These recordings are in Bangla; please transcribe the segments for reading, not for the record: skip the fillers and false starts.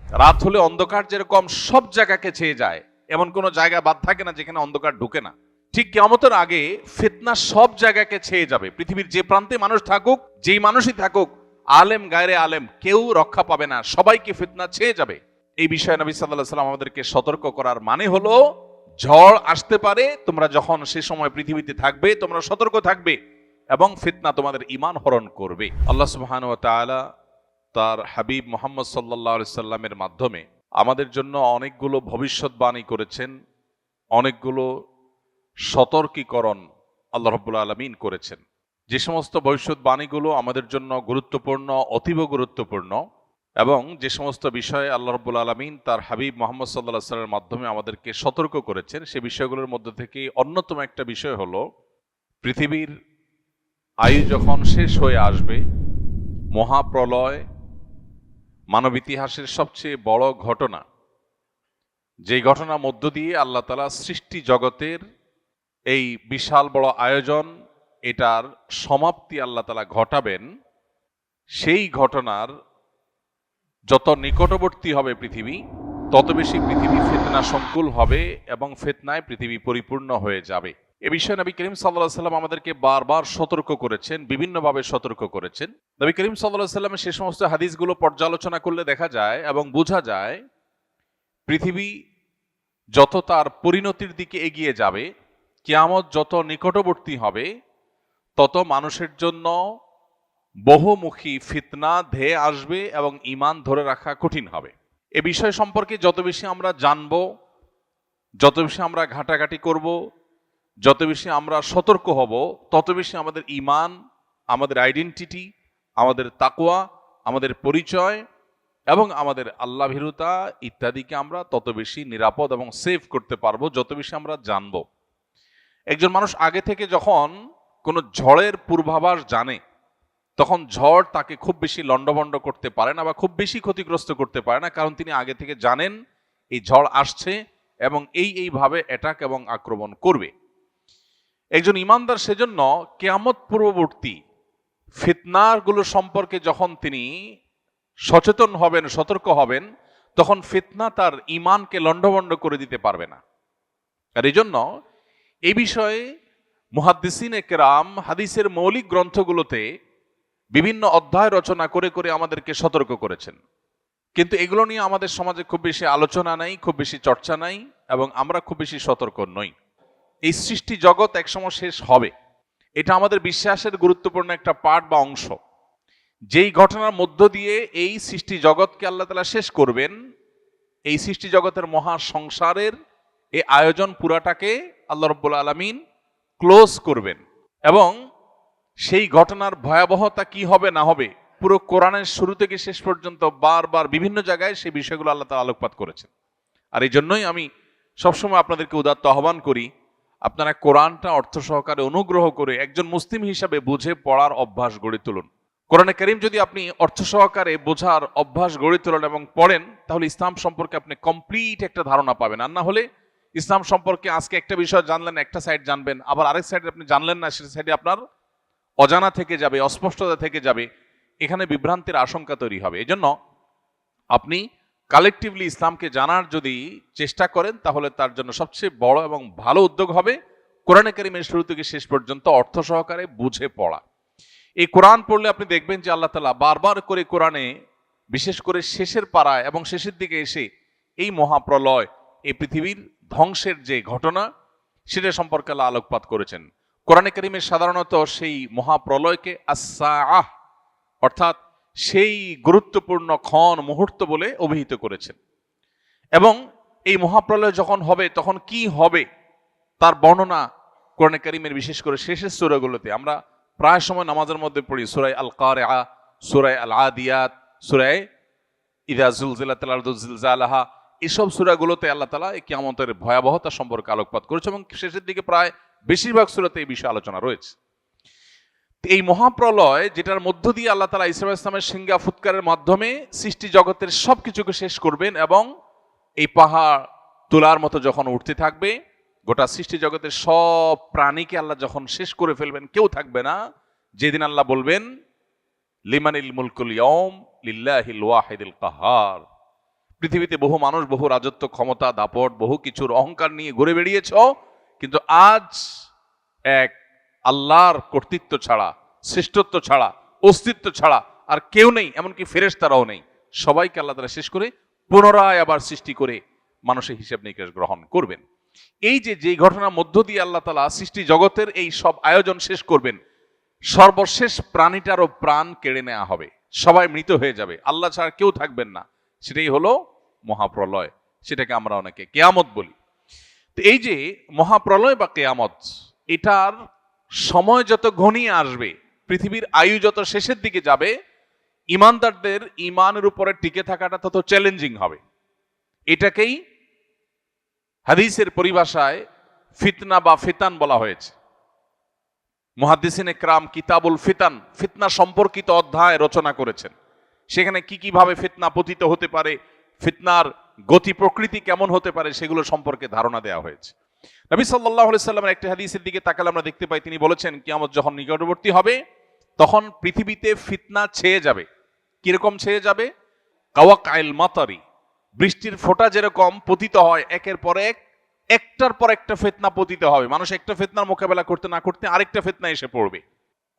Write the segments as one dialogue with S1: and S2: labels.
S1: রাত হলে অন্ধকার যেরকম সব জায়গাকে ছেয়ে যায়, এমন কোনো জায়গা বাদ থাকে না যেখানে অন্ধকার ঢুকে না। ঠিক কিয়ামতের আগে ফিতনা সব জায়গাকে ছেয়ে যাবে। পৃথিবীর যে প্রান্তে মানুষ থাকুক, যেই মানুষই থাকুক, আলেম গায়রে আলেম, কেউ রক্ষা পাবে না, সবাইকে ফিতনা ছেয়ে যাবে। এই বিষয়ে নবী সাল্লাল্লাহু আলাইহি ওয়াসাল্লাম আমাদেরকে সতর্ক করার মানে হলো, ঝড় আসতে পারে, তোমরা যখন সে সময় পৃথিবীতে থাকবে তোমরা সতর্ক থাকবে এবং ফিতনা তোমাদের ঈমান হরণ করবে। আল্লাহ সুবহানাহু ওয়া তাআলা তার হাবিব মুহাম্মদ সাল্লাল্লাহু আলাইহি সাল্লামের মাধ্যমে আমাদের জন্য অনেকগুলো ভবিষ্যৎবাণী করেছেন, অনেকগুলো সতর্কীকরণ আল্লাহ রাব্বুল আলামিন করেছেন। যে সমস্ত ভবিষ্যৎবাণীগুলো আমাদের জন্য গুরুত্বপূর্ণ, অতীব গুরুত্বপূর্ণ, এবং যে সমস্ত বিষয়ে আল্লাহ রাব্বুল আলামিন তার হাবিব মুহাম্মদ সাল্লাল্লাহু আলাইহি সাল্লামের মাধ্যমে আমাদেরকে সতর্ক করেছেন, সে বিষয়গুলোর মধ্যে থেকে অন্যতম একটা বিষয় হলো, পৃথিবীর আয়ু যখন শেষ হয়ে আসবে, মহাপ্রলয় মানব ইতিহাসের সবচেয়ে বড় ঘটনা, যেই ঘটনার মধ্য দিয়ে আল্লাহ তাআলা সৃষ্টি জগতের এই বিশাল বড় আয়োজন, এটার সমাপ্তি আল্লাহ তাআলা ঘটাবেন, সেই ঘটনার যত নিকটবর্তী হবে পৃথিবী, তত বেশি পৃথিবী ফিতনা সংকুল হবে এবং ফিতনায় পৃথিবী পরিপূর্ণ হয়ে যাবে। এ বিষয়ে নবী করিম সাল্লাল্লাহু আলাইহি সাল্লাম আমাদেরকে বারবার সতর্ক করেছেন, বিভিন্নভাবে সতর্ক করেছেন। নবী করিম সাল্লাল্লাহু আলাইহি সাল্লামের সে সমস্ত হাদিসগুলো পর্যালোচনা করলে দেখা যায় এবং বোঝা যায়, পৃথিবী যত তার পরিণতির দিকে এগিয়ে যাবে, কিয়ামত যত নিকটবর্তী হবে, তত মানুষের জন্য বহুমুখী ফিতনা ধেয়ে আসবে এবং ঈমান ধরে রাখা কঠিন হবে। এ বিষয় সম্পর্কে যত বেশি আমরা জানব, যত বেশি আমরা ঘাটাঘাটি করব, যত বেশি আমরা সতর্ক হব, তত বেশি আমাদের ঈমান, আমাদের আইডেন্টিটি, আমাদের তাকওয়া, আমাদের পরিচয় এবং আমাদের আল্লাহ ভীরুতা ইত্যাদিকে আমরা তত বেশি নিরাপদ এবং সেভ করতে পারবো, যত বেশি আমরা জানব। একজন মানুষ আগে থেকে যখন কোনো ঝড়ের পূর্বাভাস জানে, তখন ঝড় তাকে খুব বেশি লণ্ডভণ্ড করতে পারে না বা খুব বেশি ক্ষতিগ্রস্ত করতে পারে না, কারণ তিনি আগে থেকে জানেন এই ঝড় আসছে এবং এইভাবে অ্যাটাক এবং আক্রমণ করবে। একজন ইমানদার সেজন্য কিয়ামত পূর্ববর্তী ফিতনাগুলো সম্পর্কে যখন তিনি সচেতন হবেন, সতর্ক হবেন, তখন ফিতনা তার ঈমানকে লণ্ডভণ্ড করে দিতে পারবে না। আর এই জন্য এই বিষয়ে মুহাদ্দিসিনে কেরাম হাদিসের মৌলিক গ্রন্থগুলোতে বিভিন্ন অধ্যায় রচনা করে করে আমাদেরকে সতর্ক করেছেন, কিন্তু এগুলো নিয়ে আমাদের সমাজে খুব বেশি আলোচনা নাই, খুব বেশি চর্চা নাই, এবং আমরা খুব বেশি সতর্ক নই। এই সৃষ্টি জগৎ একসময় শেষ হবে, এটা আমাদের বিশ্বাসের গুরুত্বপূর্ণ একটা পার্ট বা অংশ। যেই ঘটনার মধ্য দিয়ে এই সৃষ্টি জগৎকে আল্লাহ তাআলা শেষ করবেন, এই সৃষ্টি জগতের মহা সংসারের এই আয়োজন পুরাটাকে আল্লাহ রাব্বুল আলামিন ক্লোজ করবেন, এবং সেই ঘটনার ভয়াবহতা কি হবে না হবে পুরো কোরআনের শুরু থেকে শেষ পর্যন্ত বারবার বিভিন্ন জায়গায় সেই বিষয়গুলো আল্লাহ তাআলা আলোকপাত করেছেন। আর এই জন্যই আমি সবসময় আপনাদেরকে উদাত্ত আহ্বান করি, আপনারা কোরআনটা অর্থ সহকারে অনুগ্রহ করে একজন মুসলিম হিসাবে বুঝে পড়ার অভ্যাস গড়ে তুলুন। কোরআনে কারীম যদি আপনি অর্থ সহকারে বোঝার অভ্যাস গড়ে তোলেন এবং পড়েন, তাহলে ইসলাম সম্পর্কে আপনি কমপ্লিট একটা ধারণা পাবেন। আর না হলে ইসলাম সম্পর্কে আজকে একটা বিষয় জানলেন, একটা সাইড জানবেন, আবার আরেক সাইডে আপনি জানলেন না, সেটা সাইডে আপনার অজানা থেকে যাবে, অস্পষ্টতা থেকে যাবে, এখানে বিভ্রান্তির আশঙ্কা তৈরি হবে। এজন্য আপনি কালেকটিভলি ইসলামকে জানার যদি চেষ্টা করেন, তাহলে তার জন্য সবচেয়ে বড় এবং ভালো উদ্যোগ হবে কোরআনে কারীমের শুরু থেকে শেষ পর্যন্ত অর্থ সহকারে বুঝে পড়া। এই কোরআন পড়লে আপনি দেখবেন যে আল্লাহ তাআলা বারবার করে কোরআনে, বিশেষ করে শেষের পাড়ায় এবং শেষের দিকে এসে এই মহাপ্রলয়, এই পৃথিবীর ধ্বংসের যে ঘটনা, সেটা সম্পর্কে আল্লাহ আলোকপাত করেছেন। কোরআনে কারীমে সাধারণত সেই মহাপ্রলয়কে আস-সাআহ, অর্থাৎ সেই গুরুত্বপূর্ণ ক্ষণ, মুহূর্ত বলে অভিহিত করেছেন। এবং এই মহাপ্রলয় যখন হবে তখন কি হবে তার বর্ণনা কোরআনে কারীমের বিশেষ করে শেষের সূরাগুলোতে আমরা প্রায় সময় নামাজের মধ্যে পড়ি। সূরা আল কারিআ, সূরা আল আদিয়াত, সূরা ইযা যুলজিলাতিল আরদু জিলজালাহা, এসব সূরাগুলোতে আল্লাহ তাআলা এই কিয়ামতের ভয়াবহতা সম্পর্কে আলোকপাত করেছে এবং শেষের দিকে প্রায় বেশিরভাগ সূরাতে এই বিষয়ে আলোচনা রয়েছে। এই মহাপ্রলয়, যেটার মধ্য দিয়ে আল্লাহ তাআলা ঈসা আলাইহিস সালামের সিংহা ফুৎকারের মাধ্যমে সৃষ্টি জগতের সবকিছুকে শেষ করবেন, এবং এই পাহাড় তুলার মতো যখন উঠতে থাকবে, গোটা সৃষ্টি জগতের সব প্রাণীকে আল্লাহ যখন শেষ করে ফেলবেন, কেউ থাকবে না, যেদিন আল্লাহ বলবেন লিমানিল মুলকুল ইয়াউম লিল্লাহিল ওয়াহিদিল কাহার, পৃথিবীতে বহু মানুষ বহু রাজত্ব, ক্ষমতা, দাপট, বহু কিছুর অহংকার নিয়ে ঘুরে বেরিয়েছ, কিন্তু আজ এক আল্লাহর কর্তৃত্ব ছাড়া, শ্রেষ্ঠত্ব ছাড়া, অস্তিত্ব ছাড়া আর কেউ নেই, এমনকি ফেরেশতারাও নেই। সবাইকে আল্লাহ তাআলা শেষ করে পুনরায় আবার সৃষ্টি করে মানুষের হিসাব নিকাশ গ্রহণ করবেন। এই যে ঘটনার মধ্য দিয়ে আল্লাহ তাআলা সৃষ্টি জগতের এই সব আয়োজন শেষ করবেন, সর্বশেষ প্রাণীটারও প্রাণ কেড়ে নেওয়া হবে, সবাই মৃত হয়ে যাবে, আল্লাহ ছাড়া কেউ থাকবেন না। সেটাই হলো মহাপ্রলয়, সেটাকে আমরা অনেকে কিয়ামত বলি। তো এই যে মহাপ্রলয় বা কিয়ামত, এটার সময় যত ঘনিয়ে আসবে, পৃথিবীর আয়ু যত শেষের দিকে যাবে, ইমানদারদের ইমানের উপরে টিকে থাকাটা তত চ্যালেঞ্জিং হবে। এটাকেই হাদিসের পরিভাষায় ফিতনা বা ফিতান বলা হয়েছে। মুহাদ্দিসিনে কেরাম কিতাবুল ফিতান, ফিতনা সম্পর্কিত অধ্যায় রচনা করেছেন। সেখানে কি ভাবে ফিতনা পতিত হতে পারে, ফিতনার গতি প্রকৃতি কেমন হতে পারে, সেগুলো সম্পর্কে ধারণা দেওয়া হয়েছে। নবী সাল্লাল্লাহু আলাইহি সাল্লামের একটি হাদিসের দিকে তাকালে আমরা দেখতে পাই, তিনি বলেছেন কিয়ামত যখন নিকটবর্তী হবে তখন পৃথিবীতে ফিতনা ছেয়ে যাবে। কিরকম ছেয়ে যাবে? কাওয়াকাইল মাতারি, বৃষ্টির ফোঁটা যেরকম পতিত হয় একের পর এক, একটার পর একটা ফিতনা পতিত হবে। মানুষ একটা ফিতনার মোকাবেলা করতে না করতে আরেকটা ফিতনা এসে পড়বে।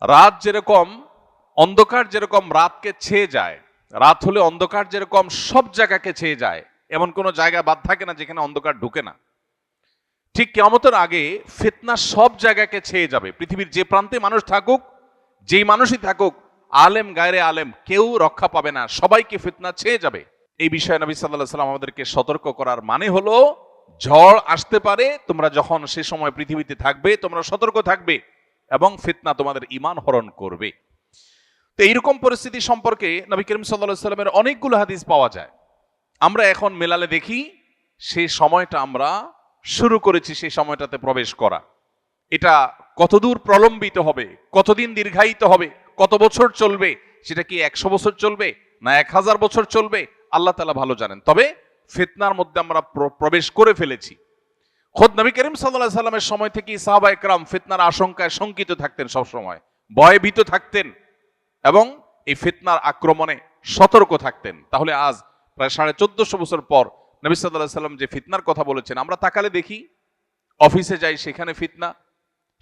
S1: রাত যেরকম, অন্ধকার যেরকম রাতকে ছেয়ে যায়, রাত হলে অন্ধকার যেরকম সব জায়গাকে ছেয়ে যায়, এমন কোনো জায়গা বাদ থাকে না যেখানে অন্ধকার ঢুকে না। ঠিক কিয়ামতের আগে ফিতনা সব জায়গাকে ছেয়ে যাবে। পৃথিবীর যে প্রান্তে মানুষ থাকুক, যেই মানুষই থাকুক, আলেম গায়রে আলেম, কেউ রক্ষা পাবে না, সবাইকে ফিতনা ছেয়ে যাবে। এই বিষয়ে নবী সাল্লাল্লাহু আলাইহি ওয়াসাল্লাম আমাদেরকে সতর্ক করার মানে হলো, ঝড় আসতে পারে, তোমরা যখন সে সময় পৃথিবীতে থাকবে তোমরা সতর্ক থাকবে এবং ফিতনা তোমাদের ঈমান হরণ করবে। তো এইরকম পরিস্থিতি সম্পর্কে নবী করিম সাল্লাল্লাহু আলাইহি ওয়াসাল্লামের অনেকগুলো হাদিস পাওয়া যায়। আমরা এখন মেলালে দেখি সেই সময়টা আমরা শুরু করেছি, সেই সময়টাতে প্রবেশ করা। এটা কতদূর প্রলম্বিত হবে, কতদিন দীর্ঘায়িত হবে, কত বছর চলবে, সেটা কি 100 বছর চলবে না 1000 বছর চলবে, আল্লাহ তাআলা ভালো জানেন। তবে ফিতনার মধ্যে আমরা প্রবেশ করে ফেলেছি। খোদ নবী করিম সাল্লাল্লাহু আলাইহি ওয়াসাল্লামের সময় থেকেই সাহাবায়ে কেরাম ফিতনার আশঙ্কায় শঙ্কিত থাকতেন, সব সময় ভয়ভীত থাকতেন এবং এই ফিতনার আক্রমণে সতর্ক থাকতেন। তাহলে আজ প্রায় 1450 বছর পর নবী সাল্লাল্লাহু আলাইহি ওয়াসাল্লাম যে ফিতনার কথা বলেছেন, আমরা তাকালে দেখি অফিসে যাই সেখানে ফিতনা,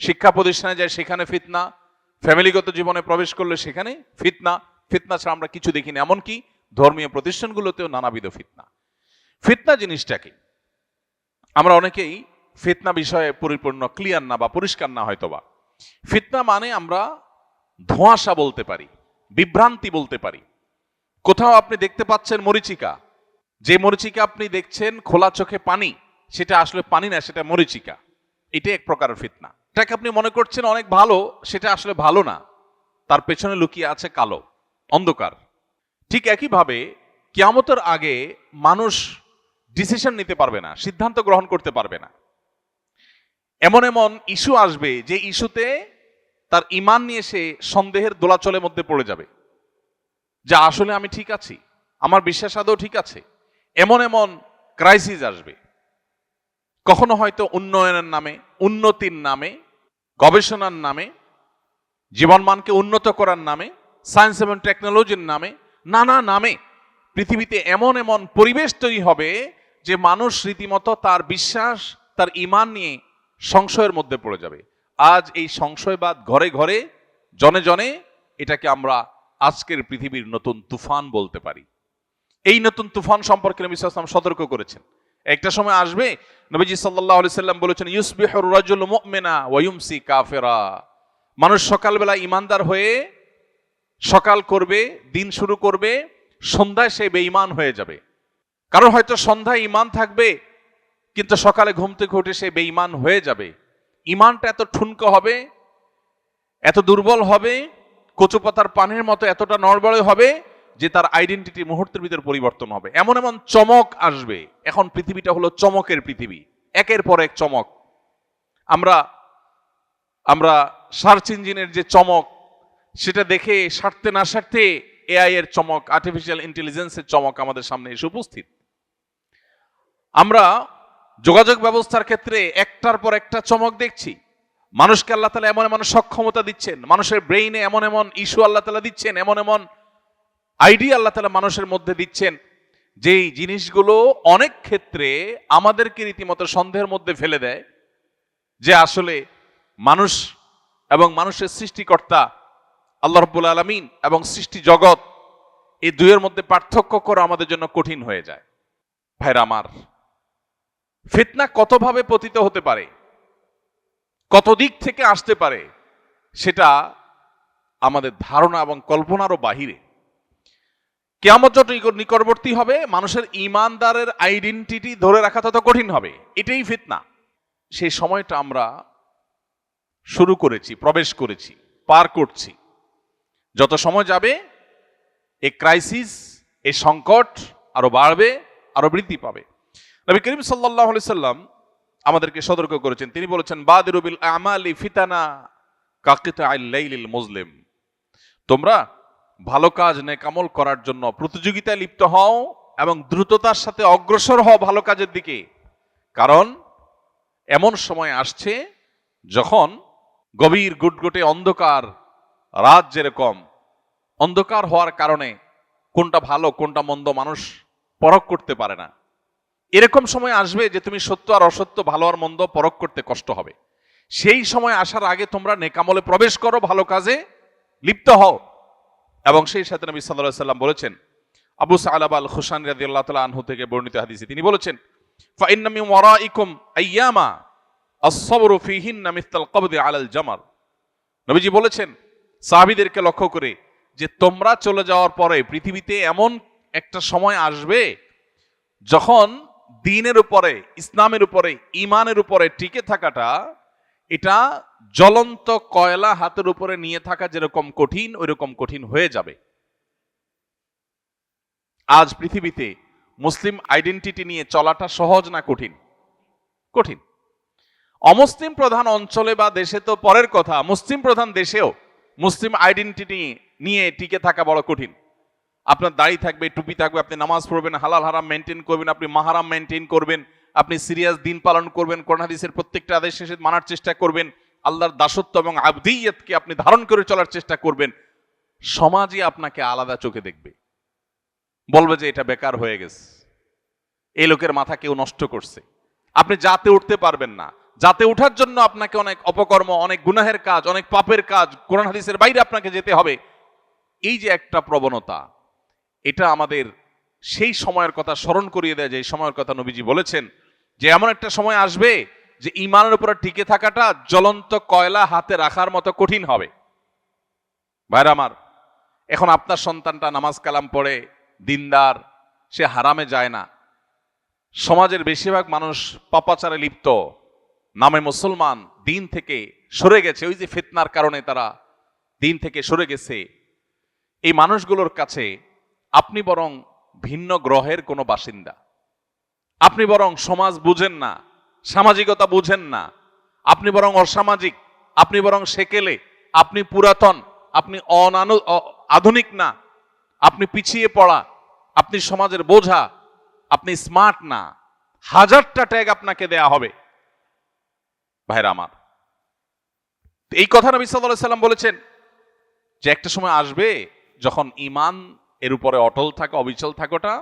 S1: শিক্ষা প্রতিষ্ঠানে যাই সেখানে ফিতনা, ফ্যামিলিগত জীবনে প্রবেশ করলে সেখানে ফিতনা। ফিতনা ছাড়া আমরা কিছু দেখি না, এমনকি ধর্মীয় প্রতিষ্ঠানগুলোতেও নানাবিধ ফিতনা। ফিতনা জিনিসটা কি? আমরা অনেকেই ফিতনা বিষয়ে পরিপূর্ণ ক্লিয়ার না বা পরিষ্কার না হয়তোবা। ফিতনা মানে আমরা ধোঁয়াশা বলতে পারি, বিভ্রান্তি বলতে পারি। কোথাও আপনি দেখতে পাচ্ছেন মরিচিকা, যে মরিচিকা আপনি দেখছেন খোলা চোখে পানি, সেটা আসলে পানি না, সেটা মরিচিকা। এটা এক প্রকারের ফিতনা। এটাকে আপনি মনে করছেন অনেক ভালো, সেটা আসলে ভালো না, তার পেছনে লুকিয়ে আছে কালো অন্ধকার। ঠিক একইভাবে কিয়ামতের আগে মানুষ ডিসিশন নিতে পারবে না, সিদ্ধান্ত গ্রহণ করতে পারবে না। এমন এমন ইস্যু আসবে যে ইস্যুতে তার ঈমান নিয়ে সে সন্দেহের দোলাচলের মধ্যে পড়ে যাবে, যা আসলে আমি ঠিক আছি, আমার বিশ্বাস আদৌ ঠিক আছে। এমন এমন ক্রাইসিস আসবে, কখনো হয়তো উন্নয়নের নামে, উন্নতির নামে, গবেষণার নামে, জীবনমানকে উন্নত করার নামে, সায়েন্স এবং টেকনোলজির নামে, নানা নামে পৃথিবীতে এমন এমন পরিবেশ তৈরি হবে যে মানুষ রীতিমতো তার বিশ্বাস, তার ঈমান নিয়ে সংশয়ের মধ্যে পড়ে যাবে। আজ এই সংশয়বাদ ঘরে ঘরে, জনে জনে, এটাকে আমরা আজকের পৃথিবীর নতুন তুফান বলতে পারি। এই নতুন তুফান সম্পর্কে নবী সাল্লাল্লাহু আলাইহি ওয়াসাল্লাম সতর্ক করেছেন। একটা সময় আসবে, নবীজি সাল্লাল্লাহু আলাইহি সাল্লাম বলেছেন, ইউসবিহুর রাজুলু মুমিনা ওয়া ইউমসি কাফিরা। মানুষ সকালবেলা ঈমানদার হয়ে সকাল করবে, দিন শুরু করবে, সন্ধ্যায় সে বেঈমান হয়ে যাবে। কারণ হয়তো সন্ধ্যায় ঈমান থাকবে কিন্তু সকালে ঘুম থেকে উঠে সে বেঈমান হয়ে যাবে। ঈমানটা এত ঠুনকো হবে, এত দুর্বল হবে, কচু পাতার পানির মতো এতটা নড়বড়ে হবে যে তার আইডেন্টিটি মুহূর্তের ভিতর পরিবর্তন হবে। এমন এমন চমক আসবে। এখন পৃথিবীটা হলো চমকের পৃথিবী, একের পর এক চমক। আমরা সার্চ ইঞ্জিনের যে চমক, সেটা দেখে সারতে না সারতে এআই এর চমক, আর্টিফিশিয়াল ইন্টেলিজেন্সের চমক আমাদের সামনে এসে উপস্থিত। আমরা যোগাযোগ ব্যবস্থার ক্ষেত্রে একটার পর একটা চমক দেখছি। মানুষকে আল্লাহ তাআলা এমন এমন সক্ষমতা দিচ্ছেন, মানুষের ব্রেইনে এমন এমন ইস্যু আল্লাহ তাআলা দিচ্ছেন, এমন এমন আইডিয়া আল্লাহ তাআলা মানুষের মধ্যে দিচ্ছেন যেই জিনিসগুলো অনেক ক্ষেত্রে আমাদেরকে রীতিমতো সন্দেহের মধ্যে ফেলে দেয় যে আসলে মানুষ এবং মানুষের সৃষ্টিকর্তা আল্লাহ রাব্বুল আলামিন এবং সৃষ্টি জগৎ, এই দুইয়ের মধ্যে পার্থক্য করা আমাদের জন্য কঠিন হয়ে যায়। ভাইরা আমার, ফিতনা কতভাবে পতিত হতে পারে, কত দিক থেকে আসতে পারে, সেটা আমাদের ধারণা এবং কল্পনারও বাহিরে। কিয়ামত যত নিকটবর্তী হবে, মানুষের ঈমানদারের আইডেন্টিটি ধরে রাখা তত কঠিন হবে। এটাই ফিতনা। সেই সময়টা আমরা শুরু করেছি, প্রবেশ করেছি, পার করছি। যত সময় যাবে এই ক্রাইসিস, এই সংকট আরো বাড়বে, আরো বৃদ্ধি পাবে। নবী করিম সাল্লাল্লাহু আলাইহি সাল্লাম আমাদেরকে সতর্ক করেছেন। তিনি বলেছেন, বাদিরু বিল আমালি ফিতানা কাকিতাইল লাইলিল মুজলিম। তোমরা ভালো কাজ নেকামল করার জন্য প্রতিযোগিতায় লিপ্ত হও এবং দ্রুততার সাথে অগ্রসর হও ভালো কাজের দিকে। কারণ এমন সময় আসছে যখন গভীর গুটগুটে অন্ধকার রাত যেরকম অন্ধকার হওয়ার কারণে কোনটা ভালো কোনটা মন্দ মানুষ পরখ করতে পারে না, এরকম সময় আসবে যে তুমি সত্য আর অসত্য, ভালো আর মন্দ পরখ করতে কষ্ট হবে। সেই সময় আসার আগে তোমরা নেকামলে প্রবেশ করো, ভালো কাজে লিপ্ত হও। এবং সেই সাথে নবী সাল্লাল্লাহু আলাইহি সাল্লাম বলেছেন, আবু সা'লাবা আল খুশানি রাদিয়াল্লাহু তাআলা আনহু থেকে বর্ণিত হাদিসে তিনি বলেছেন, ফা ইন্না মিন ওয়ারাইকুম আইয়ামা আস-সাবরু ফীহিন্না মিসলাল কবদি আলাল জামার। নবীজি বলেছেন সাহাবীদেরকে লক্ষ্য করে যে তোমরা চলে যাওয়ার পরে পৃথিবীতে এমন একটা সময় আসবে যখন দ্বীনের উপরে, ইসলামের উপরে, ঈমানের উপরে টিকে থাকাটা এটা জ্বলন্ত কয়লা হাতের উপরে নিয়ে থাকা যেরকম কঠিন, ওইরকম কঠিন হয়ে যাবে। আজ পৃথিবীতে মুসলিম আইডেন্টিটি নিয়ে চলাটা সহজ না কঠিন? কঠিন। অমুসলিম প্রধান অঞ্চলে বা দেশে তো পরের কথা, মুসলিম প্রধান দেশেও মুসলিম আইডেন্টিটি নিয়ে টিকে থাকা বড় কঠিন। আপনার দাড়ি থাকবে, টুপি থাকবে, আপনি নামাজ পড়বেন, হালাল হারাম মেনটেন করবেন, আপনি মাহারাম মেনটেন করবেন, আপনি সিরিয়াস দিন পালন করবেন, কোরআন হাদিসের প্রত্যেকটা আদেশ শেষে মানার চেষ্টা করবেন, আল্লাহর দাসত্ব এবং আবদিয়তকে আপনি ধারণ করে চলার চেষ্টা করবেন। সমাজই আপনাকে আলাদা চোখে দেখবে, বলবে যে এটা বেকার হয়ে গেছে, এই লোকের মাথা কেউ নষ্ট করছে। আপনি জাতে উঠতে পারবেন না। জাতে ওঠার জন্য আপনাকে অনেক অপকর্ম, অনেক গুনাহের কাজ, অনেক পাপের কাজ, কোরআন হাদিসের বাইরে আপনাকে যেতে হবে। এই যে একটা প্রবণতা, এটা আমাদের সেই সময়ের কথা স্মরণ করিয়ে দেয় যে এই সময়ের কথা নবীজি বলেছেন যে এমন একটা সময় আসবে যে ঈমানের উপরে টিকে থাকাটা জ্বলন্ত কয়লা হাতে রাখার মতো কঠিন হবে। ভাইরা আমার, এখন আপনার সন্তানটা নামাজ কালাম পড়ে, দিনদার, সে হারামে যায় না। সমাজের বেশিরভাগ মানুষ পাপাচারে লিপ্ত, নামে মুসলমান, দিন থেকে সরে গেছে। ওই যে ফিতনার কারণে তারা দিন থেকে সরে গেছে। এই মানুষগুলোর কাছে আপনি বরং ভিন্ন গ্রহের কোনো বাসিন্দা। আপনি বরং সমাজ বুঝেন না, সামাজিকতা বুঝেন না, আপনি বরং অসামাজিক, আপনি বরং সেকেলে, আপনি পুরাতন, আপনি আধুনিক না, আপনি পিছিয়ে পড়া, আপনি সমাজের বোঝা, আপনি স্মার্ট না। হাজারটা ট্যাগ আপনাকে দেয়া হবে। ভাইরা আমার, এই কথা নবী সাল্লাল্লাহু আলাইহি সাল্লাম বলেছেন যে একটা সময় আসবে যখন ঈমান এর উপরে অটল থাকা, অবিচল থাকাটা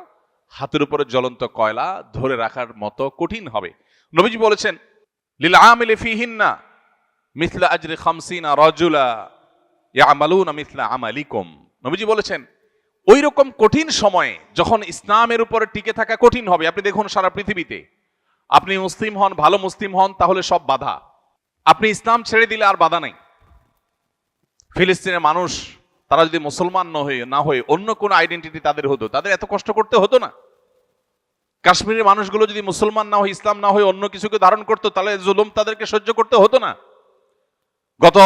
S1: হাতের উপরে জ্বলন্ত কয়লা ধরে রাখার মতো কঠিন হবে। নবীজি বলেছেন, লিল আমিলি ফিহিন্না মিসলা আজরি 50 রাজুলা ইয়ামালুনা মিসলা আমালিকুম। নবীজি বলেছেন ওই রকম কঠিন সময়ে যখন ইসলামের উপরে টিকে থাকা কঠিন হবে। আপনি দেখুন সারা পৃথিবীতে, আপনি মুসলিম হন, ভালো মুসলিম হন, তাহলে সব বাধা। আপনি ইসলাম ছেড়ে দিলে আর বাধা নেই। ফিলিস্তিনের মানুষ তারা যদি মুসলমান না হয়ে অন্য কোন আইডেন্টিটি তাদের হতো, তাদের এত কষ্ট করতে হতো না। কাশ্মীরের মানুষগুলো যদি মুসলমান না হয়ে, ইসলাম না হয়ে অন্য কিছুকে ধারণ করতো, তাহলে জুলুম তাদেরকে সহ্য করতে হতো না। গত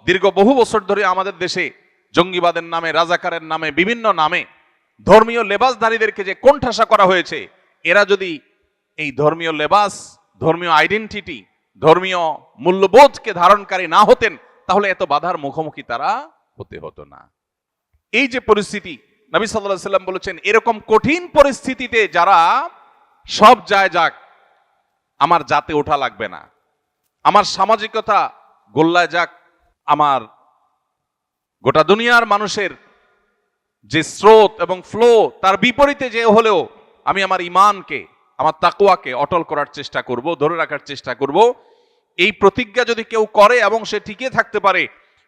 S1: দীর্ঘ বহু বছর ধরে আমাদের দেশে জঙ্গিবাদের নামে, রাজাকারের নামে, বিভিন্ন নামে ধর্মীয় লেবাসধারীদেরকে যে কোণঠাসা করা হয়েছে, এরা যদি এই ধর্মীয় লেবাস, ধর্মীয় আইডেন্টিটি, ধর্মীয় মূল্যবোধকে ধারণকারী না হতেন, তাহলে এত বাধার মুখোমুখি তারা হতে হতো না। এই যে পরিস্থিতি, নবী সাল্লাল্লাহু আলাইহি সাল্লাম বলেছেন এরকম কঠিন পরিস্থিতিতে যারা সব যায় যাক, আমার জাতে ওঠা লাগবে না, আমার সামাজিকতা গোল্লায় যাক, আমার গোটা দুনিয়ার মানুষের যে স্রোত এবং ফ্লো তার বিপরীতে যে হলেও আমি আমার ঈমানকে, আমার তাকওয়াকে অটল করার চেষ্টা করব, ধরে রাখার চেষ্টা করব। এই প্রতিজ্ঞা যদি কেউ করে এবং সে টিকে থাকতে পারে,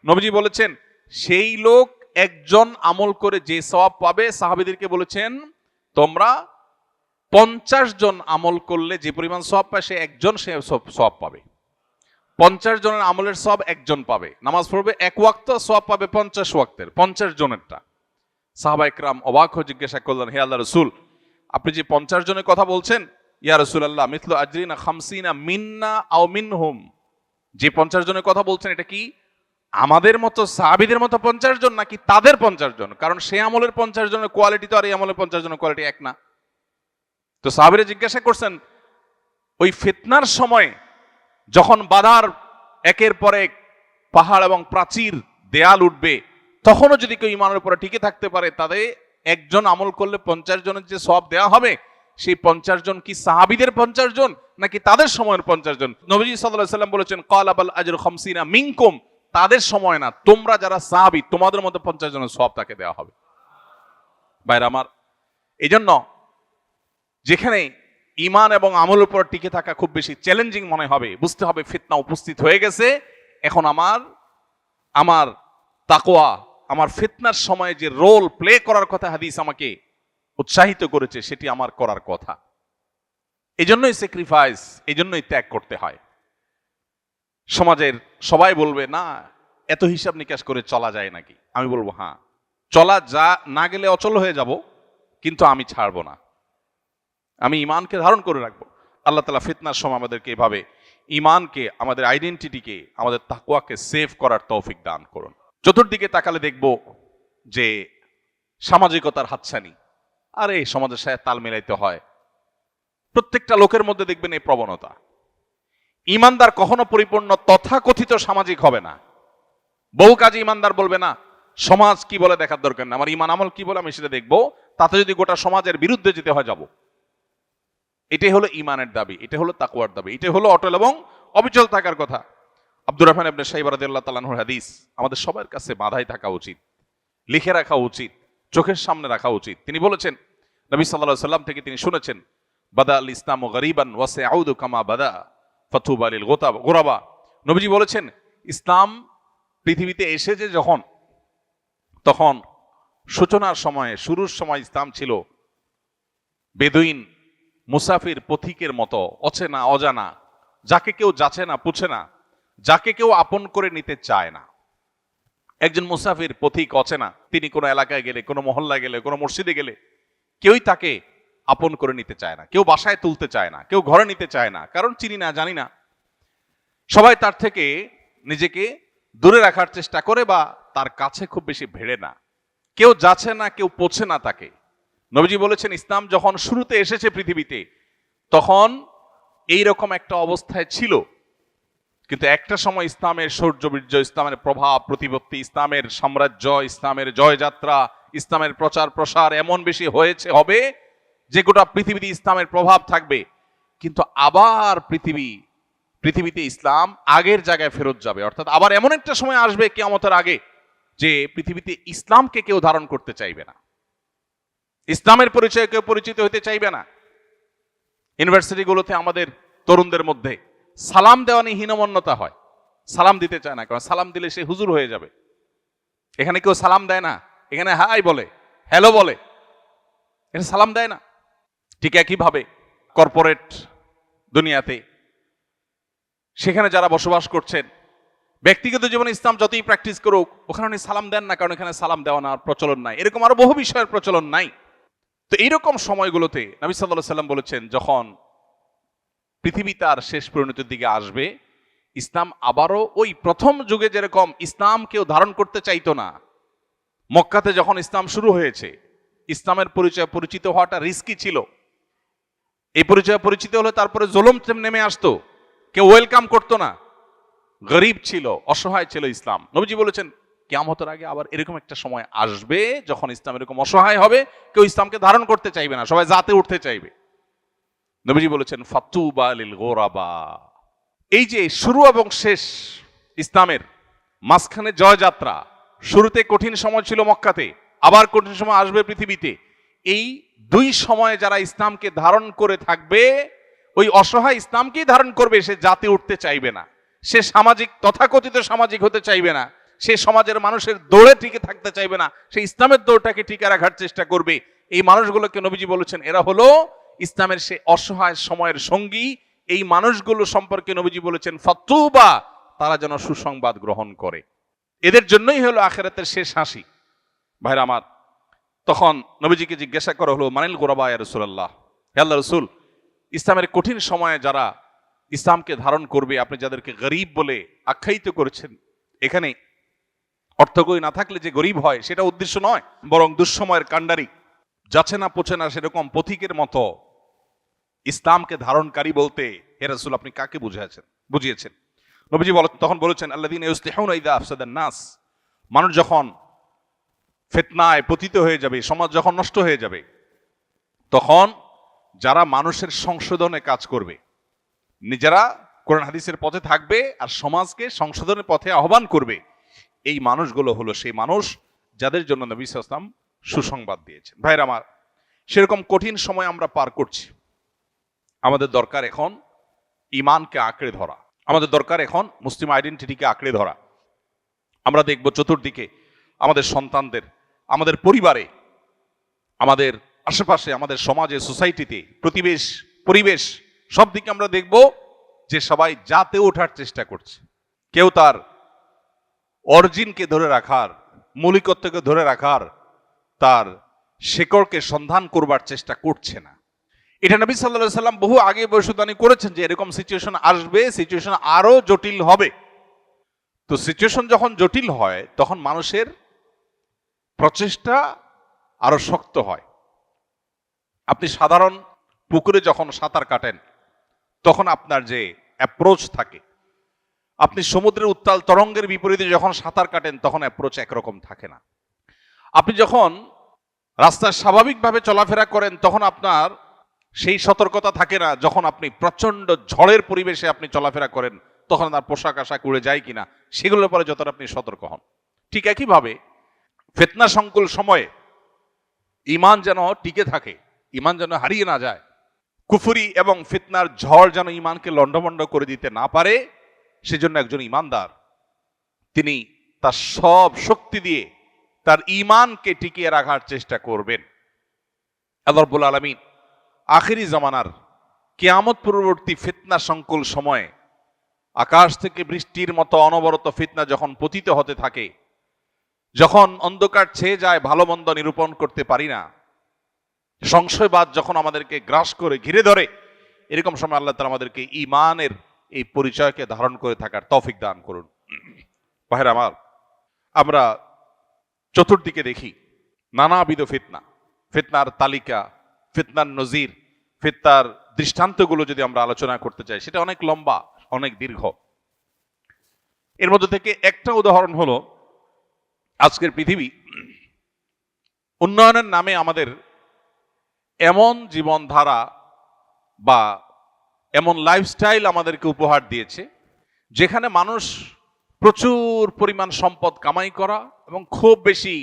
S1: নবীজি বলেছেন সেই লোক একজন আমল করে যে সওয়াব পাবে, সাহাবীদেরকে বলেছেন তোমরা 50 জন আমল করলে যে পরিমাণ সওয়াব পায়, সে একজন সে সওয়াব পাবে। 50 জনের আমলের সওয়াব একজন পাবে। নামাজ পড়বে এক ওয়াক্ত, সওয়াব পাবে 50 ওয়াক্তের, 50 জনেরটা। সাহাবা একরাম অবাক হয়ে জিজ্ঞাসা করলেন, হে আল্লাহ রাসূল, আপনি যে 50 জনের কথা বলছেন, ইয়া রাসূলুল্লাহ মিথলু আজরিনা 50 মিন্না আও মিনহুম, যে 50 জনের কথা বলছেন এটা কি আমাদের মতো সাহাবীদের মতো 50 জন নাকি তাদের 50 জন? কারণ সে আমলের 50 জনের কোয়ালিটি তো আর এই আমলের 50 জনের কোয়ালিটি এক না। তো সাহাবীরা জিজ্ঞাসা করছেন, ওই ফিতনার সময় যখন বাধার একের পর এক পাহাড় এবং প্রাচীর দেয়াল উঠবে, তখনও যদি কেউ ঈমানের উপরে টিকে থাকতে পারে, তাদের একজন আমল করলে 50 জনের যে সওয়াব দেওয়া হবে, সেই 50 জন কি সাহাবীদের 50 জন নাকি তাদের সময়ের 50 জন? নবীজি সাল্লাল্লাহু আলাইহি সাল্লাম বলেছেন, ক্বালা বাল আজরু 50 মিনকুম, তাদের সময় না, তোমরা যারা সাহাবী তোমাদের মধ্যে 50 জনের সওয়াব তাকে দেওয়া হবে। ভাইরা আমার, এইজন্য যেখানে ঈমান এবং আমলের উপর টিকে থাকা খুব বেশি চ্যালেঞ্জিং মনে হবে, বুঝতে হবে ফিতনা উপস্থিত হয়ে গেছে। এখন আমার তাকওয়া, আমার ফিতনার সময় যে রোল প্লে করার কথা হাদিস আমাকে উৎসাহিত করেছে, সেটি আমার করার কথা। এজন্যই স্যাক্রিফাইস, এজন্যই ত্যাগ করতে হয়। সমাজের সবাই বলবে না এত হিসাব নিকাশ করে চলা যায় নাকি? আমি বলবো হ্যাঁ, চলা যা না গেলে অচল হয়ে যাব, কিন্তু আমি ছাড়বো না, আমি ঈমানকে ধারণ করে রাখবো। আল্লাহ তাআলা ফিতনার সময় আমাদেরকে এভাবে ঈমানকে, আমাদের আইডেন্টিটিকে, আমাদের তাকওয়াকে সেভ করার তৌফিক দান করুন। চতুর্দিকে তাকালে দেখব যে সামাজিকতার হাতছানি, আরে সমাজের সাথে তাল মিলাইতে হয়। প্রত্যেকটা লোকের মধ্যে দেখবেন এই প্রবণতা। ঈমানদার কখনো পরিপূর্ণ তথাকথিত সামাজিক হবে না। বহু কাজে ঈমানদার বলবে না সমাজ কি বলে দেখার দরকার না, আমার ঈমান আমল কি বলে আমি সেটা দেখবো, তাতে যদি গোটা সমাজের বিরুদ্ধে যেতে হয় যাব। এটাই হলো ঈমানের দাবি, এটা হলো তাকওয়ার দাবি, এটা হলো অটল এবং অবিচল থাকার কথা। আব্দুর রহমান ইবনে শাইবা রাদিয়াল্লাহু তাআলা আনহুর হাদিস আমাদের সবার কাছে বাঁধাই থাকা উচিত, লিখে রাখা উচিত, চোখের সামনে রাখা উচিত। তিনি বলেছেন, নবী সাল্লাল্লাহু আলাইহি সাল্লাম থেকে তিনি শুনেছেন, বাদা আল ইসলামু গরিবান ওয়া সায়াউদু কামা বাদা ফাতুবা লিল গুরাবা। নবীজি বলেছেন, ইসলাম পৃথিবীতে এসেছে যখন, তখন সূচনার সময়ে, শুরুর সময় ইসলাম ছিল বেদুইন, মুসাফির, পথিকের মতো, অচেনা অজানা, যাকে কেউ যাচে না পুছে না, যাকে কেউ আপন করে নিতে চায় না। একজন মুসাফির, পথিক, অচেনা, তিনি কোনো এলাকায় গেলে, কোনো মহল্লায় গেলে, কোনো মসজিদে গেলে কেউই তাকে আপন করে নিতে চায় না, কেউ বাসায় তুলতে চায় না, কেউ ঘরে নিতে চায় না, কারণ চিনি না, জানি না। সবাই তার থেকে নিজেকে দূরে রাখার চেষ্টা করে বা তার কাছে খুব বেশি ভেড়ে না, কেউ যাচ্ছে না, কেউ পোছে না তাকে। নবীজি বলেছেন, ইসলাম যখন শুরুতে এসেছে পৃথিবীতে, তখন এইরকম একটা অবস্থায় ছিল, কিন্তু একটা সময় ইসলামের শৌর্যবীর্য, ইসলামের প্রভাব প্রতিপত্তি, ইসলামের সাম্রাজ্য, ইসলামের জয়যাত্রা, ইসলামের প্রচার প্রসার এমন বেশি হবে যে গোটা পৃথিবীতে ইসলামের প্রভাব থাকবে। কিন্তু আবার পৃথিবীতে ইসলাম আগের জায়গায় ফেরত যাবে, অর্থাৎ আবার এমন একটা সময় আসবে কিয়ামতের আগে যে পৃথিবীতে ইসলামকে কেউ ধারণ করতে চাইবে না, ইসলামের পরিচয়ে কেউ পরিচিত হতে চাইবে না। ইউনিভার্সিটিগুলোতে আমাদের তরুণদের মধ্যে সালাম দেওয়া নিয়ে হীনমন্যতা হয়, সালাম দিতে চায় না, কারণ সালাম দিলে সে হুজুর হয়ে যাবে। এখানে কেউ সালাম দেয় না, এখানে হাই বলে, হ্যালো বলে, এখানে সালাম দেয় না। ঠিক একইভাবে কর্পোরেট দুনিয়াতে, সেখানে যারা বসবাস করছেন, ব্যক্তিগত জীবনে ইসলাম যতই প্র্যাকটিস করুক, ওখানে উনি সালাম দেন না, কারণ এখানে সালাম দেওয়া না প্রচলন নাই। এরকম আরো বহু বিষয়ের প্রচলন নাই। তো এইরকম সময়গুলোতে নবী সাল্লাল্লাহু আলাইহি সাল্লাম বলেছেন, যখন পৃথিবী তার শেষ পরিণতির দিকে আসবে, ইসলাম আবারও ওই প্রথম যুগে যেরকম ইসলাম কেউ ধারণ করতে চাইতো না, মক্কাতে যখন ইসলাম শুরু হয়েছে, ইসলামের পরিচয় পরিচিত হওয়াটা রিস্কি ছিল। এই পরিচয় পরিচিত হলে তারপরে জুলুম নেমে আসতো, কেউ ওয়েলকাম করতো না, গরিব ছিল, অসহায় ছিল ইসলাম। নবীজি বলেছেন, কিয়ামতের আগে আবার এরকম একটা সময় আসবে যখন ইসলাম এরকম অসহায় হবে, কেউ ইসলামকে ধারণ করতে চাইবে না, সবাই জাতে উঠতে চাইবে। নবীজি বলেছেন, ফাতুবা লিল গুরাবা। এই যে শুরু এবং শেষ ইসলামের, মাঝখানে জয়যাত্রা, শুরুতে কঠিন সময় ছিল মক্কাতে, আবার কঠিন সময় আসবে পৃথিবীতে, এই দুই সময়ে যারা ইসলামকে ধারণ করে থাকবে, ওই অসহায় ইসলামকেই ধারণ করবে, সে জাতি উঠতে চাইবে না, সে সামাজিক তথাকথিত সামাজিক হতে চাইবে না, সে সমাজের মানুষের দৌড়ে টিকে থাকতে চাইবে না, সে ইসলামের দৌড়টাকে টিকে রাখার চেষ্টা করবে। এই মানুষগুলোকে নবীজি বলেছেন এরা হলো ইসলামের সে অসহায় সময়ের সঙ্গী। এই মানুষগুলো সম্পর্কে নবীজি বলেছেন ফাতুবা, তারা যেন সুসংবাদ গ্রহণ করে, এদের জন্যই হলো আখিরাতের শেষ হাসি। ভাইরা আমার, তখন নবীজিকে জিজ্ঞাসা করা হলো মানিল গোরাবা ইয়া রাসূলুল্লাহ, হে আল্লাহর রাসূল, ইসলামের কঠিন সময়ে যারা ইসলামকে ধারণ করবে, আপনি যাদেরকে গরীব বলে আখ্যায়িত করেছেন, এখানে অর্থকরী না থাকলে যে গরীব হয় সেটা উদ্দেশ্য নয়, বরং দুঃসময়ের কাণ্ডারি, যাচ্ছে না পোছে না সেরকম পথিকের মতো ইসলামকে ধারণকারী বলতে হে রাসূল আপনি কাকে বুঝিয়েছেন? নবীজি তখন বলেছেন আল্লাযীনা ইউসলিহুনা ইযা আফসাদান নাস, মানুষ যখন ফিতনায় পতিত হয়ে যাবে, সমাজ যখন নষ্ট হয়ে যাবে, তখন যারা মানুষের সংশোধনে কাজ করবে, নিজেরা কোরআন হাদিসের পথে থাকবে আর সমাজকে সংশোধনের পথে আহ্বান করবে, এই মানুষগুলো হলো সেই মানুষ যাদের জন্য নবী সাল্লাল্লাহু আলাইহি ওয়াসাল্লাম সুসংবাদ দিয়েছেন। ভাইরা আমার, সেরকম কঠিন সময় আমরা পার করছি। আমাদের দরকার এখন ঈমানকে আঁকড়ে ধরা, আমাদের দরকার এখন মুসলিম আইডেন্টিটিকে আঁকড়ে ধরা। আমরা দেখব চতুর্দিকে আমাদের সন্তানদের, আমাদের পরিবারে, আমাদের আশেপাশে, আমাদের সমাজে, সোসাইটিতে, পরিবেশ সব দিকে আমরা দেখব যে সবাই জাতে ওঠার চেষ্টা করছে। কেউ তার অরিজিনকে ধরে রাখার, মৌলিকত্বকে ধরে রাখার, তার শেকড়কে সন্ধান করবার চেষ্টা করছে না। এটা নবী সাল্লাল্লাহু আলাইহি সাল্লাম বহু আগে ভবিষ্যদ্বাণী করেছেন যে এরকম সিচুয়েশন আসবে, সিচুয়েশন আরো জটিল হবে। তো সিচুয়েশন যখন জটিল হয় তখন মানুষের প্রচেষ্টা আরো শক্ত হয়। আপনি সাধারণ পুকুরে যখন সাঁতার কাটেন তখন আপনার যে অ্যাপ্রোচ থাকে, আপনি সমুদ্রের উত্তাল তরঙ্গের বিপরীতে যখন সাঁতার কাটেন তখন অ্যাপ্রোচ একরকম থাকে না। আপনি যখন রাস্তায় স্বাভাবিকভাবে চলাফেরা করেন তখন আপনার সেই সতর্কতা থাকে না। যখন আপনি প্রচন্ড ঝড়ের পরিবেশে আপনি চলাফেরা করেন তখন আপনার পোশাক আশাক উড়ে যায় কিনা সেগুলোর পরে যতটা আপনি সতর্ক হন। ঠিক একইভাবে ফিতনা সংকুল সময়ে ঈমান যেন টিকে থাকে, ঈমান যেন হারিয়ে না যায়, কুফরি এবং ফিতনার ঝড় যেন ঈমানকে লণ্ডভণ্ড করে দিতে না পারে, সেজন্য একজন ঈমানদার তিনি তার সব শক্তি দিয়ে তার ঈমানকে টিকিয়ে রাখার চেষ্টা করবেন। আল্লাহ রাব্বুল আলামিন আখিরি জামানার কিয়ামত পূর্ববর্তী ফিতনা সংকুল সময়ে আকাশ থেকে বৃষ্টির মতো অনবরত ফিতনা যখন পতিত হতে থাকে, যখন অন্ধকার ছেয়ে যায়, ভালো মন্দ নিরূপণ করতে পারি না, সংশয়বাদ যখন আমাদেরকে গ্রাস করে ঘিরে ধরে, এরকম সময় আল্লাহ তাআলা আমাদেরকে ঈমানের এই পরিচয়কে ধারণ করে থাকার তৌফিক দান করুন। ভাইরা আমার, আমরা চতুর্দিকে দেখি নানাবিধ ফিতনা, ফিতনার তালিকা, ফিতনার নজির, ফিতনার দৃষ্টান্তগুলো যদি আমরা আলোচনা করতে চাই সেটা অনেক লম্বা, অনেক দীর্ঘ। এর মধ্যে থেকে একটা উদাহরণ হলো আজকের পৃথিবী উন্নয়নের নামে আমাদের এমন জীবনধারা বা এমন লাইফস্টাইল আমাদেরকে উপহার দিয়েছে যেখানে মানুষ প্রচুর পরিমাণ সম্পদ কামাই করা এবং খুব বেশি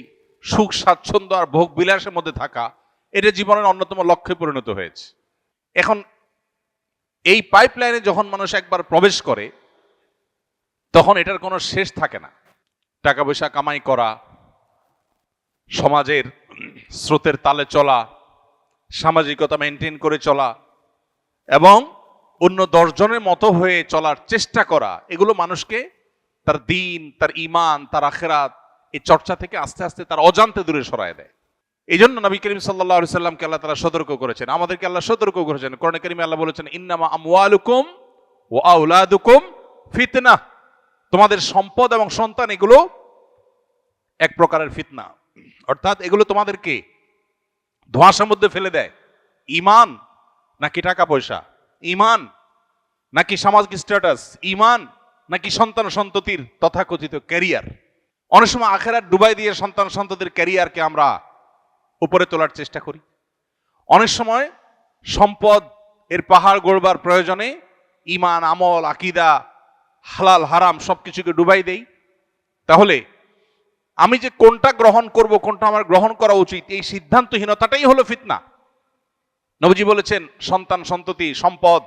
S1: সুখ স্বাচ্ছন্দ্য আর ভোগ বিলাসের মধ্যে থাকা, এটা জীবনের অন্যতম লক্ষ্যে পরিণত হয়েছে। এখন এই পাইপলাইনে যখন মানুষ একবার প্রবেশ করে তখন এটার কোনো শেষ থাকে না। টাকা পয়সা কামাই করা, সমাজের স্রোতের তালে চলা, সামাজিকতা মেনটেন করে চলা এবং অন্য 10 জনের মতো হয়ে চলার চেষ্টা করা, এগুলো মানুষকে তার দ্বীন, তার ঈমান, তার আখিরাত এই চর্চা থেকে আস্তে আস্তে তার অজান্তে দূরে সরায় দেয়। এই জন্য নবী করিম সাল্লাল্লাহু আলাইহি সাল্লামকে আল্লাহ তাআলা সতর্ক করেছেন, আমাদেরকে আল্লাহ সতর্ক করেছেন। কোরআনে কারিমে আল্লাহ বলেছেন ইন্নামা আমওয়ালুকুম ওয়া আওলাদুকুম ফিতনা, তোমাদের সম্পদ এবং সন্তান এগুলো এক প্রকারের ফিতনা, অর্থাৎ এগুলো তোমাদেরকে ধোঁয়াশার মধ্যে ফেলে দেয়। ঈমান নাকি টাকা পয়সা, ঈমান নাকি সামাজিক স্ট্যাটাস, ঈমান নাকি সন্তান সন্ততির তথাকথিত ক্যারিয়ার। অনেক সময় আখিরাত ডুবাই দিয়ে সন্তান সন্ততির ক্যারিয়ারকে আমরা উপরে তোলার চেষ্টা করি। অনেক সময় সম্পদ এর পাহাড় গড়বার প্রয়োজনে ঈমান, আমল, আকীদা, হালাল হারাম সবকিছুকে ডুবাই দেই। তাহলে আমি যে কোনটা গ্রহণ করব, কোনটা আমার গ্রহণ করা উচিত, এই সিদ্ধান্তহীনতাটাই হলো ফিতনা। নবীজি বলেছেন, সন্তান সন্ততি সম্পদ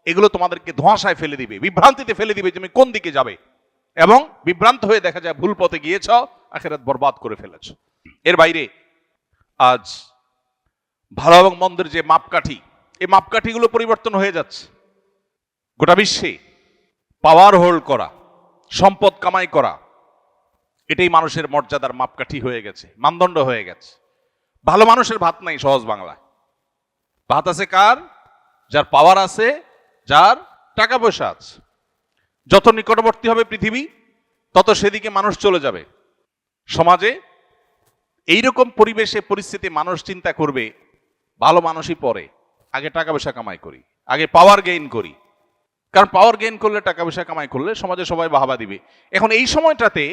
S1: এগুলো তোমাদেরকে ধোঁয়াশায় ফেলে দিবে, বিভ্রান্তিতে ফেলে দিবে, তুমি কোন দিকে যাবে, এবং বিভ্রান্ত হয়ে দেখা যায় ভুল পথে গিয়েছ, আখিরাত বরবাদ করে ফেলেছ। এর বাইরে আজ ভালো এবং মন্দের যে মাপকাঠি, এই মাপকাঠিগুলো পরিবর্তন হয়ে যাচ্ছে। গোটা বিশ্বে পাওয়ার হোল্ড করা, সম্পদ কামাই করা, এটাই মানুষের মর্যাদার মাপকাঠি হয়ে গেছে, মানদণ্ড হয়ে গেছে। ভালো মানুষের ভাত নাই, সহজ বাংলায়। ভাত আছে কার? যার পাওয়ার আছে, যার টাকা পয়সা আছে। যত নিকটবর্তী হবে পৃথিবী, তত সেদিকে মানুষ চলে যাবে। সমাজে এইরকম পরিবেশে পরিস্থিতি মানুষ চিন্তা করবে, ভালো মানুষই পরে, আগে টাকা পয়সা কামাই করি, আগে পাওয়ার গেইন করি। কারণ পাওয়ার গেইন করলে, টাকা পয়সা কামাই করলে সমাজে সবাই বাহাবা দিবে। এখন এই সময়টাতে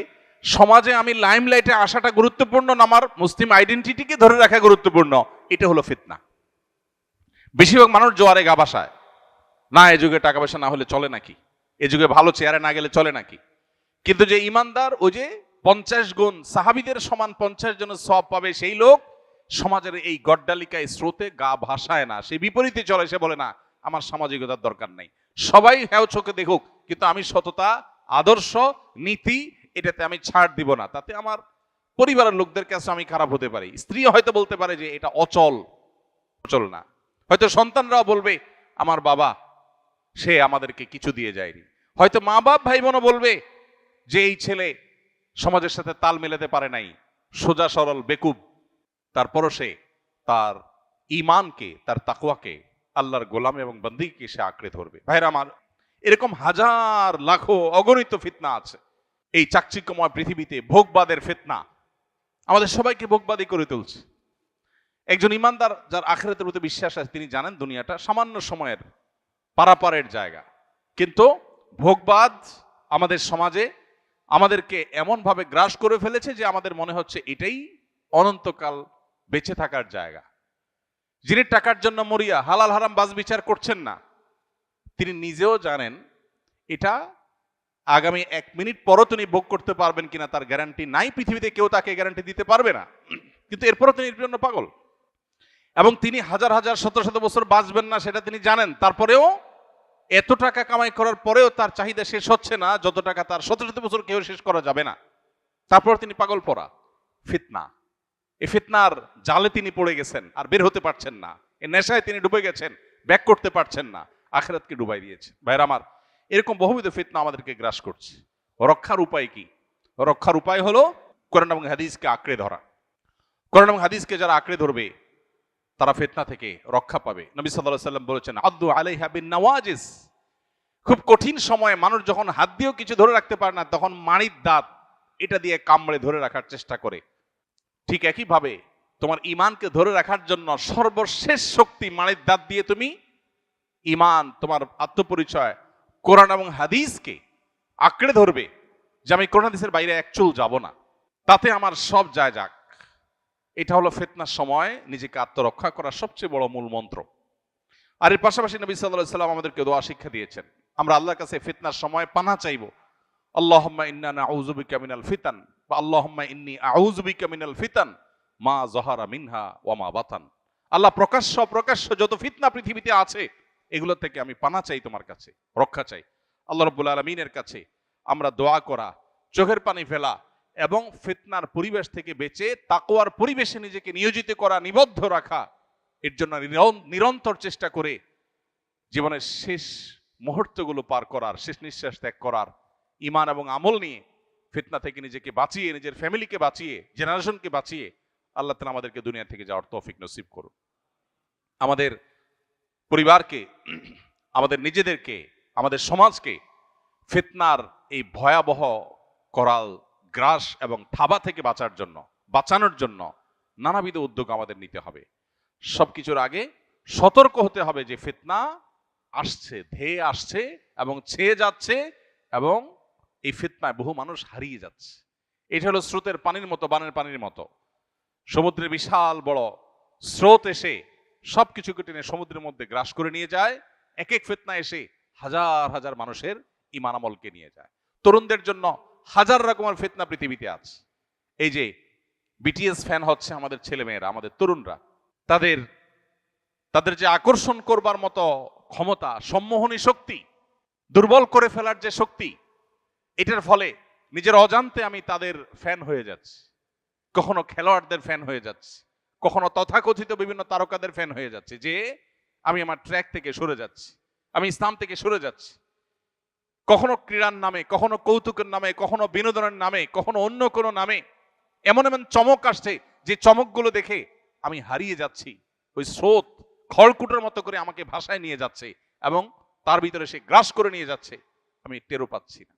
S1: সমাজে আমি লাইমলাইটে আসাটা গুরুত্বপূর্ণ না আমার মুসলিম আইডেন্টিটিকে ধরে রাখা গুরুত্বপূর্ণ, এটা হলো ফিতনা। বেশিরভাগ মানুষ জোয়ারে গা ভাসায়, না এ যুগে টাকা পয়সা না হলে চলে নাকি, এ যুগে ভালো চেয়ারে না গেলে চলে নাকি। কিন্তু যে ইমানদার, ওই যে 50 গুণ সাহাবীদের সমান 50 জনের সওয়াব পাবে, সেই লোক সমাজের এই গড্ডালিকায় স্রোতে গা ভাসায় না, সে বিপরীতে চলে। সে বলে না, আমার সামাজিকতার দরকার নাই, সবাই হ্যাঁ চোখে দেখুক, কিন্তু আমি সততা, আদর্শ, নীতি এটাতে আমি ছাড় দিব না, তাতে আমার পরিবারের লোকদের কাছে আমি খারাপ হতে পারি। স্ত্রী হয়তো বলতে পারে যে এটা অচল, অচল না। হয়তো সন্তানরাও বলবে, আমার বাবা সে আমাদেরকে কিছু দিয়ে যায়নি। হয়তো মা বাপ ভাই বোনও বলবে যে এই ছেলে সমাজের সাথে তাল মেলাতে পারে নাই, সোজা সরল বেকুব, তারপরও সে তার ঈমানকে, তার তাকওয়াকে, আল্লাহর গোলাম এবং বন্দীকে সে আঁকড়ে ধরবে। ভাইরা আমার, এরকম হাজার লাখো অগণিত ফিতনা আছে এই চাকচিক্যময় পৃথিবীতে। ভোগবাদের ফিতনা আমাদের সবাইকে ভোগবাদী করে তুলছে। একজন ইমানদার যার আখিরাতের প্রতি বিশ্বাস আছে, তিনি জানেন দুনিয়াটা সামান্য সময়ের পারাপারের জায়গা। কিন্তু ভোগবাদ আমাদের সমাজে আমাদেরকে এমনভাবে গ্রাস করে ফেলেছে যে আমাদের মনে হচ্ছে এটাই অনন্তকাল বেঁচে থাকার জায়গা। যিনি টাকার জন্য মরিয়া হালাল হারাম বাজ বিচার করছেন না, তিনি নিজেও জানেন এটা আগামী 1 মিনিট পরও তিনি ভোগ করতে পারবেন কিনা তার গ্যারান্টি নাই, পৃথিবীতে কেউ তাকে গ্যারান্টি দিতে পারবে না। কিন্তু এরপরও তিনি এর জন্য পাগল, এবং তিনি হাজার হাজার শত শত বছর বাঁচবেন না সেটা তিনি জানেন। তারপরেও এত টাকা কামাই করার পরেও তার চাহিদা শেষ হচ্ছে না, যত টাকা তার শত শত বছর কেউ শেষ করা যাবে না। তারপর তিনি পাগল পড়া ফিতনা, এই ফিতনার জালে তিনি পড়ে গেছেন, আর বের হতে পারছেন না। এই নেশায় তিনি ডুবে গেছেন, ব্যাক করতে পারছেন না, আখিরাতকে ডুবাই দিয়েছে। ভাইরা আমার, এরকম বহুবিধ ফিতনা আমাদেরকে গ্রাস করছে। রক্ষার উপায় কি? রক্ষার উপায় হলো কোরআন এবং হাদিসকে আঁকড়ে ধরা। কোরআন এবং হাদিসকে যারা আঁকড়ে ধরবে তারা ফিতনা থেকে রক্ষা পাবে। নবী সাল্লাল্লাহু আলাইহি ওয়াসাল্লাম বলেছেন, আদ্দু আলাইহা বিন নওয়াজিস। খুব কঠিন সময়ে মানুষ যখন হাত দিয়েও কিছু ধরে রাখতে পারে না, তখন মাড়ির দাঁত এটা দিয়ে কামড়ে ধরে রাখার চেষ্টা করে। ঠিক একই ভাবে তোমার ঈমানকে ধরে রাখার জন্য সর্বশেষ শক্তি মাড়ির দাঁত দিয়ে তুমি ঈমান, তোমার আত্মপরিচয় কোরআন এবং হাদিসকে আঁকড়ে ধরবে, যে আমি কোরআন হাদিসের বাইরে এক চুল যাব না, তাতে আমার সব যায় যাক। এটা হলো ফিতনার সময় নিজেকে আত্মরক্ষা করার সবচেয়ে বড় মূল মন্ত্র। আর এর পাশাপাশি নবী সাল্লাল্লাহু আলাইহি ওয়াসাল্লাম আমাদেরকে দোয়া শিক্ষা দিয়েছেন, আমরা আল্লাহর কাছে ফিতনার সময় পানাহ চাইব। আল্লাহুম্মা ইন্না নাউযু বিকা মিনাল ফিতান বা আল্লাহুম্মা ইন্নী আউযু বিকা মিনাল ফিতান মা যাহারা মিনহা ওয়া মা বাতান। আল্লাহ, প্রকাশ্য যত ফিতনা পৃথিবীতে আছে এগুলো থেকে আমি পানাহ চাই, তোমার কাছে রক্ষা চাই। আল্লাহ রাব্বুল আলামিনের কাছে আমরা দোয়া করা, চোখের পানি ফেলা এবং ফিতনার পরিবেশ থেকে বেঁচে তাকওয়ার পরিবেশে নিজেকে নিয়োজিত করা, নিবদ্ধ রাখা, এর জন্য নিরন্তর চেষ্টা করে জীবনের শেষ মুহূর্তগুলো পার করার, শেষ নিঃশ্বাস ত্যাগ করার, ঈমান এবং আমল নিয়ে ফিতনা থেকে নিজেকে বাঁচিয়ে, নিজের ফ্যামিলিকে বাঁচিয়ে, জেনারেশনকে বাঁচিয়ে আল্লাহ তাআলা আমাদেরকে দুনিয়া থেকে যাওয়ার তৌফিক নসিব করুন। আমাদের পরিবারকে, আমাদের নিজেদেরকে, আমাদের সমাজকে ফিতনার এই ভয়াবহ করাল গ্রাস এবং থাবা থেকে বাঁচানোর জন্য নানাবিধ উদ্যোগ আমাদের নিতে হবে। সবকিছুর আগে সতর্ক হতে হবে যে ফিতনা আসছে, ধেয়ে আসছে এবং ছেয়ে যাচ্ছে, এবং এই ফিতনায় বহু মানুষ হারিয়ে যাচ্ছে। এটা হলো স্রোতের পানির মতো, বানের পানির মতো। সমুদ্রের বিশাল বড় স্রোত এসে সবকিছুকে টেনে সমুদ্রের মধ্যে গ্রাস করে নিয়ে যায়। এক এক ফিতনা এসে হাজার হাজার মানুষের ঈমান আমলকে নিয়ে যায়। তরুণদের জন্য হাজার রকমের ফিতনা পৃথিবীতে আছে। এই যে বিটিএস ফ্যান হচ্ছে আমাদের ছেলেমেয়েরা, আমাদের তরুণরা, তাদের যে আকর্ষণ করবার মতো ক্ষমতা, সম্মোহনী শক্তি, দুর্বল করে ফেলার যে শক্তি, এটার ফলে নিজের অজান্তে আমি তাদের ফ্যান হয়ে যাচ্ছি। কখনো খেলোয়াড়দের ফ্যান হয়ে যাচ্ছি, কখনো তথাকথিত বিভিন্ন তারকাদের ফ্যান হয়ে যাচ্ছি, যে আমি আমার ট্র্যাক থেকে সরে যাচ্ছি, আমি ইসলাম থেকে সরে যাচ্ছি। কখনো ক্রীড়ার নামে, কখনো কৌতুকের নামে, কখনো বিনোদনের নামে, কখনো অন্য কোনো নামে এমন এমন চমক আসছে যে চমকগুলো দেখে আমি হারিয়ে যাচ্ছি। ওই স্রোত খড়কুটোর মতো করে আমাকে ভাষায় নিয়ে যাচ্ছে এবং তার ভিতরে সে গ্রাস করে নিয়ে যাচ্ছে, আমি টেরও পাচ্ছি না।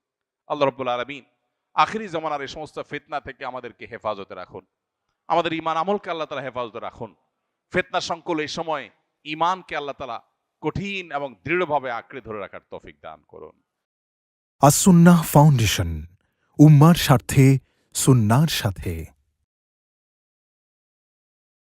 S1: আল্লাহ রাব্বুল আলামিন আখিরি জামানার এই সমস্ত ফিতনা থেকে আমাদেরকে হেফাজতে রাখুন, আমাদের ঈমান আমলকে আল্লাহ তাআলা হেফাজতে রাখুন। ফিতনা সংকুল এই সময় ঈমানকে আল্লাহ তাআলা কঠিন এবং দৃঢ়ভাবে আঁকড়ে ধরে রাখার তৌফিক দান করুন।
S2: আসুন্নাহ ফাউন্ডেশন, উম্মার স্বার্থে সুন্নাহর সাথে।